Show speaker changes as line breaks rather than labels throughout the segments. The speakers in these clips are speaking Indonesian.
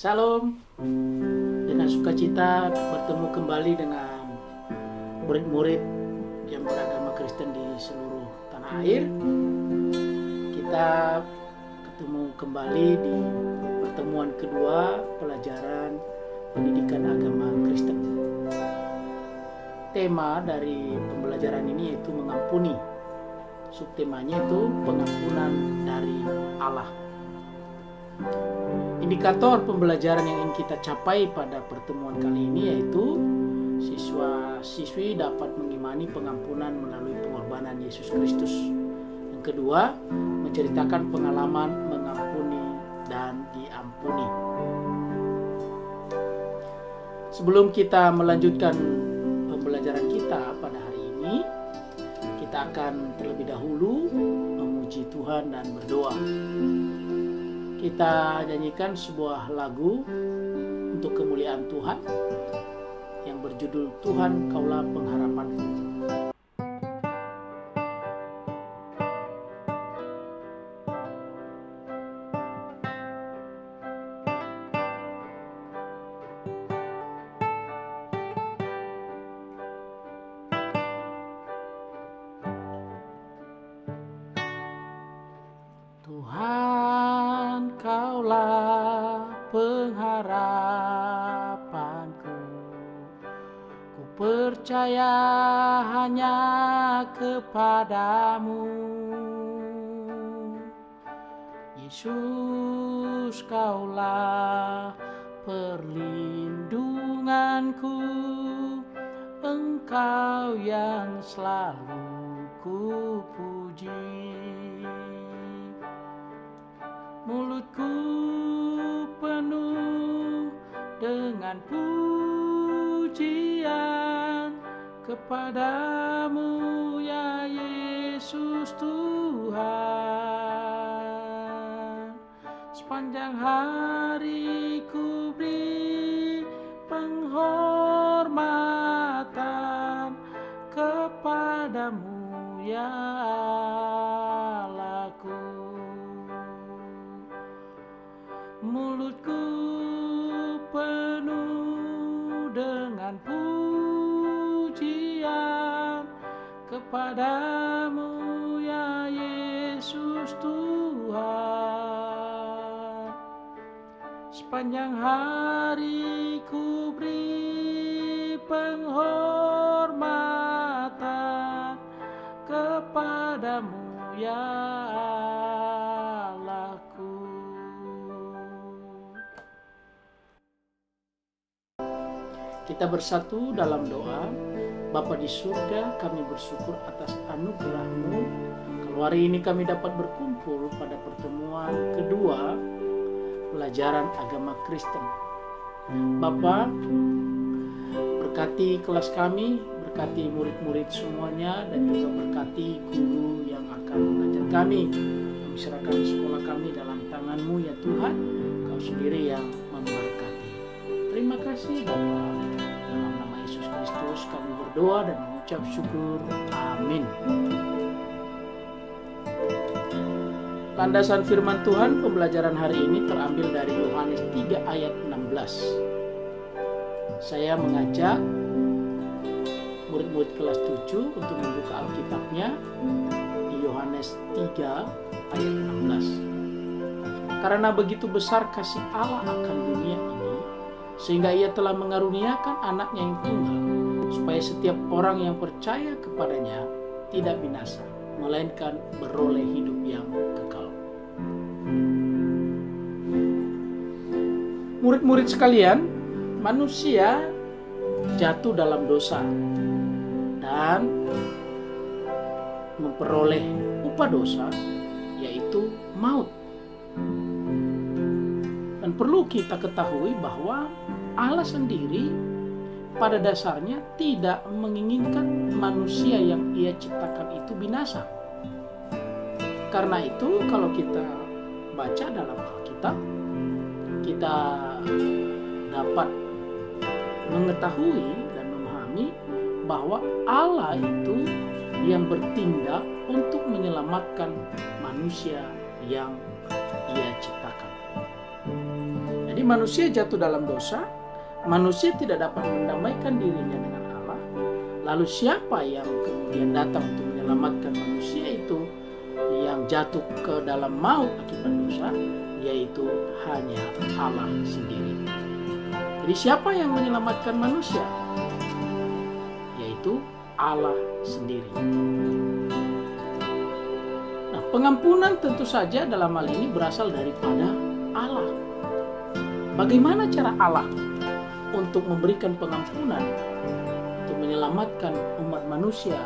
Salam, dengan sukacita bertemu kembali dengan murid-murid yang beragama Kristen di seluruh tanah air. Kita ketemu kembali di pertemuan kedua pelajaran pendidikan agama Kristen. Tema dari pembelajaran ini yaitu mengampuni. Subtemanya itu pengampunan dari Allah. Indikator pembelajaran yang ingin kita capai pada pertemuan kali ini yaitu siswa-siswi dapat mengimani pengampunan melalui pengorbanan Yesus Kristus. Yang kedua, menceritakan pengalaman mengampuni dan diampuni. Sebelum kita melanjutkan pembelajaran kita pada hari ini, kita akan terlebih dahulu memuji Tuhan dan berdoa. Kita nyanyikan sebuah lagu untuk kemuliaan Tuhan yang berjudul Tuhan Kaulah Pengharapanku. Tuhan, Kaulah pengharapanku. Ku percaya hanya kepadamu. Yesus, Kaulah perlindunganku. Engkau yang selalu ku puji. Mulutku penuh dengan pujian kepadamu ya Yesus Tuhan. Sepanjang hari ku beri penghormatan kepadamu ya Allahku. Mulutku penuh dengan pujian kepadamu ya Yesus Tuhan. Sepanjang hari ku beri penghormatan kepadamu ya Allahku. Kita bersatu dalam doa. Bapa di surga, kami bersyukur atas anugerah-Mu. Kalau hari ini kami dapat berkumpul pada pertemuan kedua pelajaran agama Kristen. Bapa, berkati kelas kami, berkati murid-murid semuanya, dan juga berkati guru yang akan mengajar kami. Kami serahkan sekolah kami dalam tangan-Mu ya Tuhan. Kau sendiri yang memberkati. Terima kasih Bapa. Dalam nama Yesus Kristus kami berdoa dan mengucap syukur. Amin. Landasan firman Tuhan pembelajaran hari ini terambil dari Yohanes 3 ayat 16. Saya mengajak murid-murid kelas 7 untuk membuka Alkitabnya di Yohanes 3 ayat 16. Karena begitu besar kasih Allah akan dunia ini, sehingga Ia telah mengaruniakan anaknya yang tunggal, supaya setiap orang yang percaya kepadanya tidak binasa, melainkan beroleh hidup yang kekal. Murid-murid sekalian, manusia jatuh dalam dosa dan memperoleh upah dosa, yaitu maut. Dan perlu kita ketahui bahwa Allah sendiri pada dasarnya tidak menginginkan manusia yang Ia ciptakan itu binasa. Karena itu kalau kita baca dalam Alkitab, kita dapat mengetahui dan memahami bahwa Allah itu yang bertindak untuk menyelamatkan manusia yang Ia ciptakan. Jadi manusia jatuh dalam dosa, manusia tidak dapat mendamaikan dirinya dengan Allah. Lalu siapa yang kemudian datang untuk menyelamatkan manusia itu yang jatuh ke dalam maut akibat dosa? Yaitu hanya Allah sendiri. Jadi siapa yang menyelamatkan manusia? Yaitu Allah sendiri. Nah, pengampunan tentu saja dalam hal ini berasal daripada Allah. Bagaimana cara Allah untuk memberikan pengampunan, untuk menyelamatkan umat manusia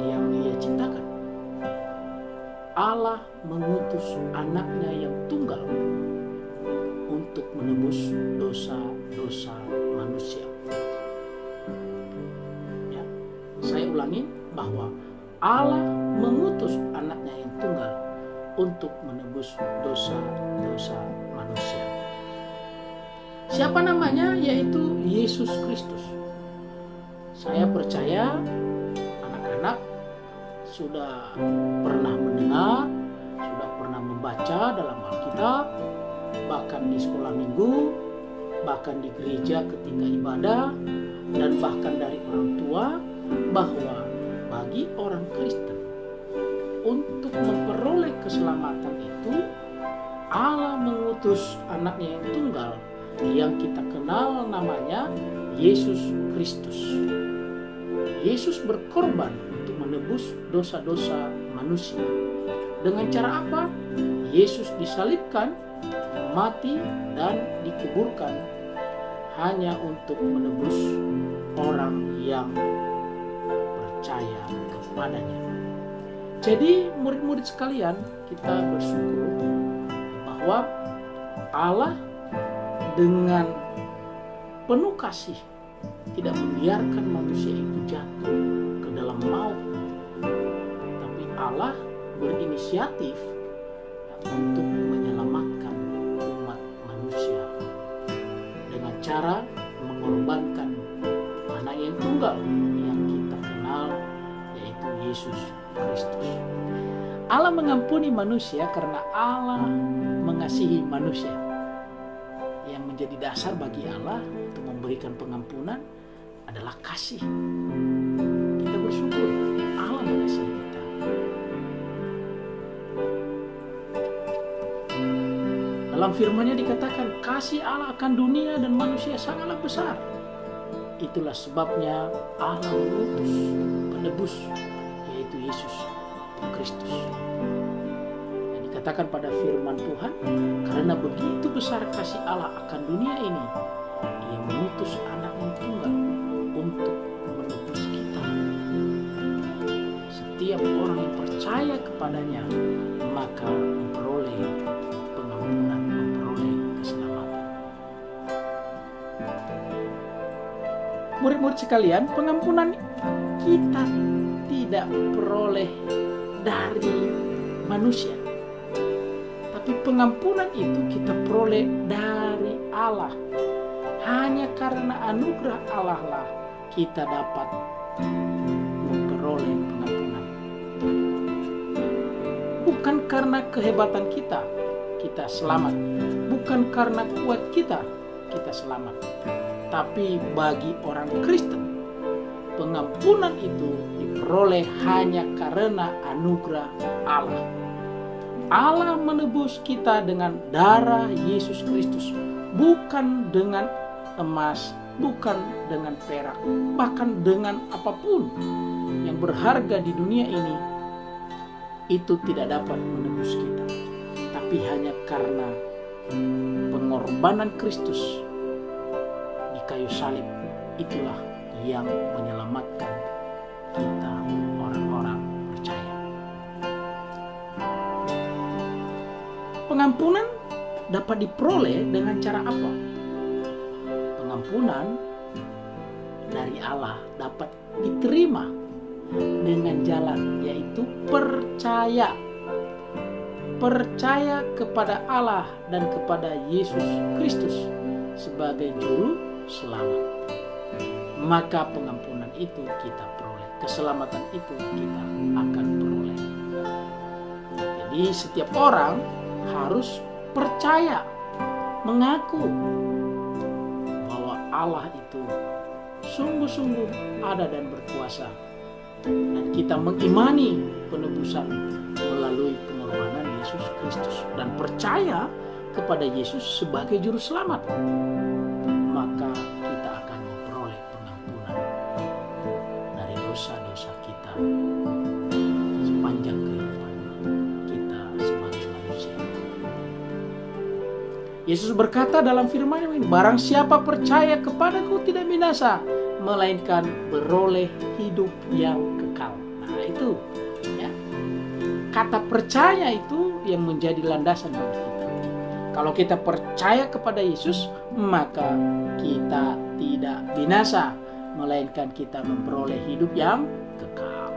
yang Dia ciptakan? Allah mengutus anaknya yang tunggal untuk menebus dosa-dosa manusia. Ya, saya ulangi bahwa Allah mengutus anaknya yang tunggal untuk menebus dosa-dosa manusia. Siapa namanya? Yaitu Yesus Kristus. Saya percaya anak-anak sudah pernah mendengar, sudah pernah membaca dalam Alkitab, bahkan di sekolah minggu, bahkan di gereja ketika ibadah, dan bahkan dari orang tua, bahwa bagi orang Kristen untuk memperoleh keselamatan itu, Allah mengutus anaknya yang tunggal yang kita kenal namanya Yesus Kristus. Yesus berkorban untuk menebus dosa-dosa manusia. Dengan cara apa? Yesus disalibkan, mati, dan dikuburkan hanya untuk menebus orang yang percaya kepadanya. Jadi murid-murid sekalian, kita bersyukur bahwa Allah dengan penuh kasih tidak membiarkan manusia itu jatuh ke dalam maut, tapi Allah berinisiatif untuk menyelamatkan umat manusia dengan cara mengorbankan anak yang tunggal yang kita kenal, yaitu Yesus Kristus. Allah mengampuni manusia karena Allah mengasihi manusia. Yang menjadi dasar bagi Allah untuk memberikan pengampunan adalah kasih. Kita bersyukur Allah mengasihi kita. Dalam firman-Nya dikatakan kasih Allah akan dunia dan manusia sangatlah besar. Itulah sebabnya Allah mengutus penebus, yaitu Yesus Kristus. Yang dikatakan pada firman Tuhan, karena begitu besar kasih Allah akan dunia ini, Ia mengutus anak yang tunggal untuk menebus kita. Setiap orang yang percaya kepadanya maka memperoleh pengampunan, memperoleh keselamatan. Murid-murid sekalian, pengampunan kita tidak peroleh dari manusia, tapi pengampunan itu kita peroleh dari Allah. Hanya karena anugerah Allah lah kita dapat memperoleh pengampunan. Bukan karena kehebatan kita, kita selamat. Bukan karena kuat kita, kita selamat. Tapi bagi orang Kristen, pengampunan itu diperoleh hanya karena anugerah Allah. Allah menebus kita dengan darah Yesus Kristus, bukan dengan emas, bukan dengan perak, bahkan dengan apapun yang berharga di dunia ini. Itu tidak dapat menebus kita, tapi hanya karena pengorbanan Kristus di kayu salib. Itulah yang menyelamatkan kita, orang-orang percaya. Pengampunan dapat diperoleh dengan cara apa? Pengampunan dari Allah dapat diterima dengan jalan, yaitu percaya. Percaya kepada Allah dan kepada Yesus Kristus sebagai juru selamat. Maka pengampunan itu kita peroleh, keselamatan itu kita akan peroleh. Jadi setiap orang harus percaya mengaku bahwa Allah itu sungguh-sungguh ada dan berkuasa, dan kita mengimani penebusan melalui pengorbanan Yesus Kristus dan percaya kepada Yesus sebagai juru selamat, maka kita akan memperoleh pengampunan dari dosa-dosa kita sepanjang kehidupan kita sebagai manusia. Yesus berkata dalam firman-Nya ini, barang siapa percaya kepadaku tidak binasa, melainkan beroleh hidup yang kekal. Nah itu ya, kata percaya itu yang menjadi landasan bagi kita. Kalau kita percaya kepada Yesus, maka kita tidak binasa, melainkan kita memperoleh hidup yang kekal.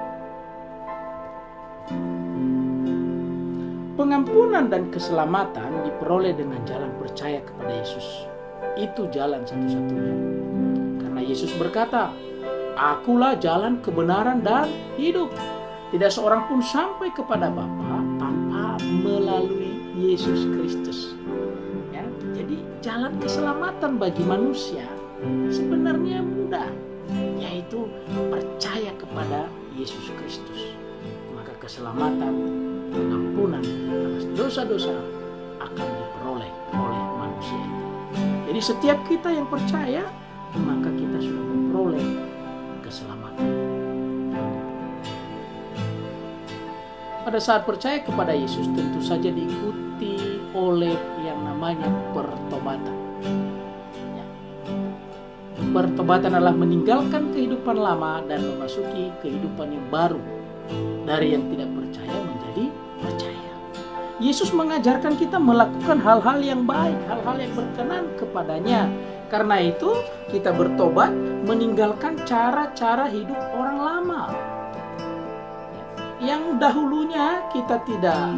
Pengampunan dan keselamatan diperoleh dengan jalan percaya kepada Yesus. Itu jalan satu-satunya. Karena Yesus berkata, "Akulah jalan kebenaran dan hidup. Tidak seorang pun sampai kepada Bapa tanpa melalui Yesus Kristus." Ya, jadi jalan keselamatan bagi manusia sebenarnya mudah, yaitu percaya kepada Yesus Kristus. Maka keselamatan, pengampunan atas dosa-dosa akan diperoleh oleh manusia itu. Jadi setiap kita yang percaya, maka kita sudah memperoleh keselamatan. Pada saat percaya kepada Yesus tentu saja diikuti oleh yang namanya pertobatan. Ya. Pertobatan adalah meninggalkan kehidupan lama dan memasuki kehidupan yang baru. Dari yang tidak percaya menjadi percaya. Yesus mengajarkan kita melakukan hal-hal yang baik, hal-hal yang berkenan kepadanya. Karena itu kita bertobat, meninggalkan cara-cara hidup orang lama. Yang dahulunya kita tidak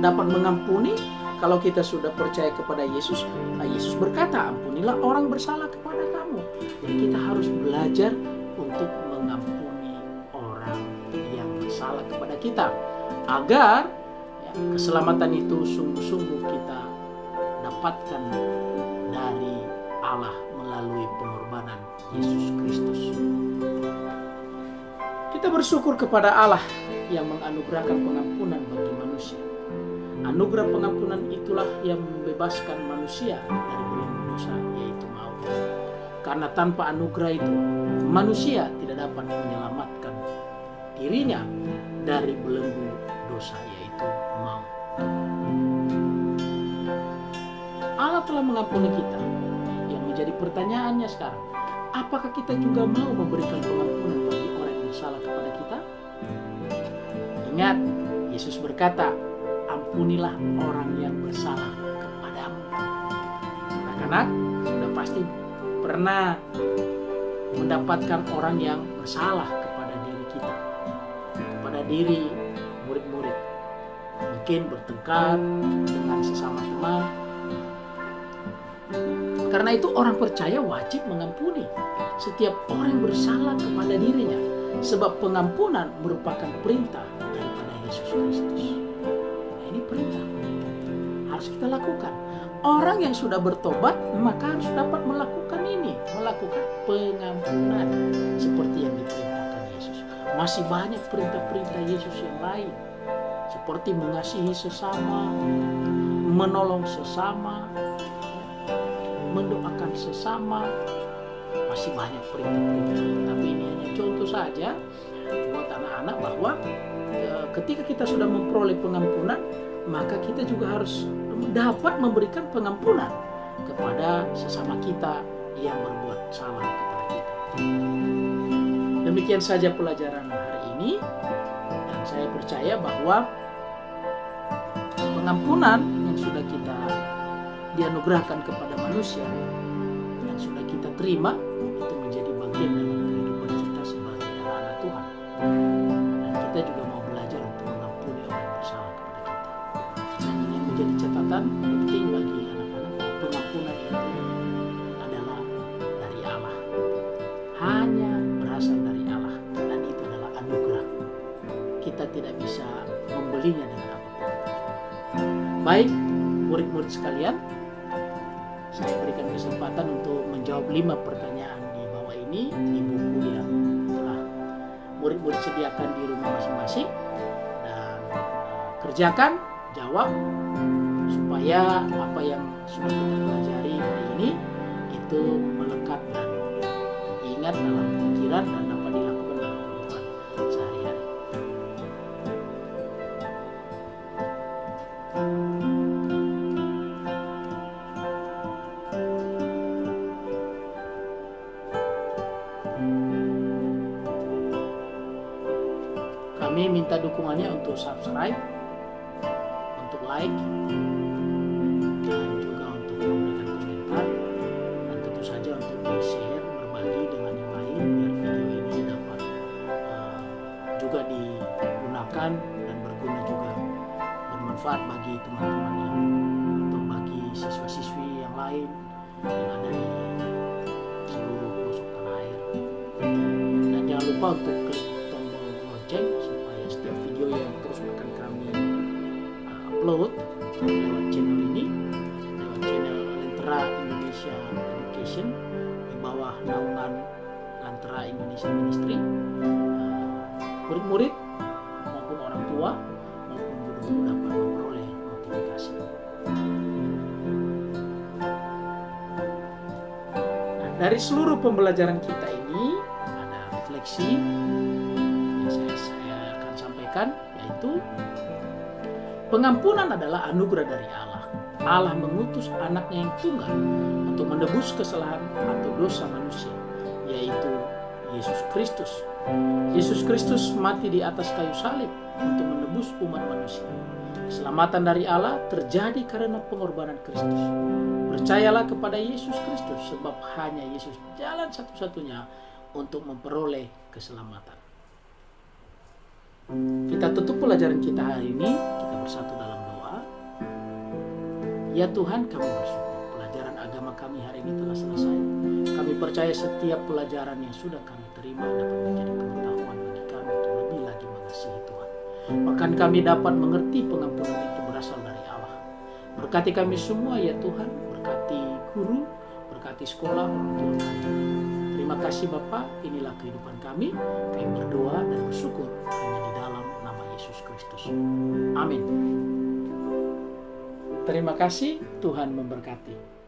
dapat mengampuni. Kalau kita sudah percaya kepada Yesus, Yesus berkata, ampunilah orang bersalah kepada kamu. Jadi kita harus belajar untuk mengampuni orang yang bersalah kepada kita, agar ya, keselamatan itu sungguh-sungguh kita dapatkan dari Allah melalui pengorbanan Yesus Kristus. Kita bersyukur kepada Allah yang menganugerahkan pengampunan bagi manusia. Anugerah pengampunan itulah yang membebaskan manusia dari belenggu dosa, yaitu maut. Karena tanpa anugerah itu, manusia tidak dapat menyelamatkan dirinya dari belenggu dosa, yaitu maut. Allah telah mengampuni kita. Yang menjadi pertanyaannya sekarang, apakah kita juga mau memberikan pengampunan bagi orang yang bersalah kepada kita? Ingat, Yesus berkata, ampunilah orang yang bersalah kepadamu. Anak-anak sudah pasti pernah mendapatkan orang yang bersalah kepada diri kita, kepada diri murid-murid. Mungkin bertengkar dengan sesama teman. Karena itu orang percaya wajib mengampuni setiap orang yang bersalah kepada dirinya. Sebab pengampunan merupakan perintah daripada Yesus Kristus. Nah, ini perintah. Harus kita lakukan. Orang yang sudah bertobat maka harus dapat melakukan ini. Melakukan pengampunan. Seperti yang diperintahkan Yesus. Masih banyak perintah-perintah Yesus yang lain. Seperti mengasihi sesama, menolong sesama, mendoakan sesama. Masih banyak perintah-perintah, tapi ini hanya contoh saja buat anak-anak bahwa ketika kita sudah memperoleh pengampunan, maka kita juga harus dapat memberikan pengampunan kepada sesama kita yang berbuat salah kepada kita. Demikian saja pelajaran hari ini, dan saya percaya bahwa pengampunan yang sudah kita dianugerahkan kepada manusia, yang sudah kita terima, itu menjadi bagian dalam kehidupan kita sebagai anak-anak Tuhan. Dan kita juga mau belajar untuk mengampuni orang yang bersalah kepada kita. Dan ini menjadi catatan penting bagi anak-anak, pengampunan itu adalah dari Allah. Hanya berasal dari Allah, dan itu adalah anugerah. Kita tidak bisa membelinya dengan apapun. Baik, murid-murid sekalian, saya berikan kesempatan untuk menjawab 5 pertanyaan di bawah ini di buku yang telah murid-murid sediakan di rumah masing-masing. Dan kerjakan, jawab, supaya apa yang sudah kita pelajari hari ini itu melekat dan diingat dalam pikiran dan dapat dilakukan dalam kehidupan sehari-hari. Kami minta dukungannya untuk subscribe, untuk like, dan juga untuk memberikan komentar, dan tentu saja untuk di-share, berbagi dengan yang lain biar video ini dapat juga digunakan dan berguna juga, bermanfaat bagi teman-teman yang atau bagi siswa-siswi yang lain yang ada di seluruh pelosok tanah air. Dan jangan lupa untuk klik tombol lonceng supaya setiap video yang terus akan kami upload lewat channel ini, lewat channel Lentera Indonesia Education di bawah naungan Lentera Indonesia Ministry, murid-murid maupun orang tua maupun guru-guru dapat memperoleh notifikasi. Nah, dari seluruh pembelajaran kita ini ada refleksi yang saya akan sampaikan, yaitu pengampunan adalah anugerah dari Allah. Allah mengutus anaknya yang tunggal untuk menebus kesalahan atau dosa manusia, yaitu Yesus Kristus. Yesus Kristus mati di atas kayu salib untuk menebus umat manusia. Keselamatan dari Allah terjadi karena pengorbanan Kristus. Percayalah kepada Yesus Kristus, sebab hanya Yesus jalan satu-satunya untuk memperoleh keselamatan. Kita tutup pelajaran kita hari ini, kita bersatu dalam doa. Ya Tuhan, kami bersyukur pelajaran agama kami hari ini telah selesai. Kami percaya setiap pelajaran yang sudah kami terima dapat menjadi pengetahuan bagi kami untuk lebih lagi mengasihi Tuhan. Bahkan kami dapat mengerti pengampunan itu berasal dari Allah. Berkati kami semua ya Tuhan, berkati guru, berkati sekolah, orang tua kami. Terima kasih Bapa, inilah kehidupan kami. Kami berdoa dan bersyukur hanya di dalam nama Yesus Kristus. Amin. Terima kasih, Tuhan memberkati.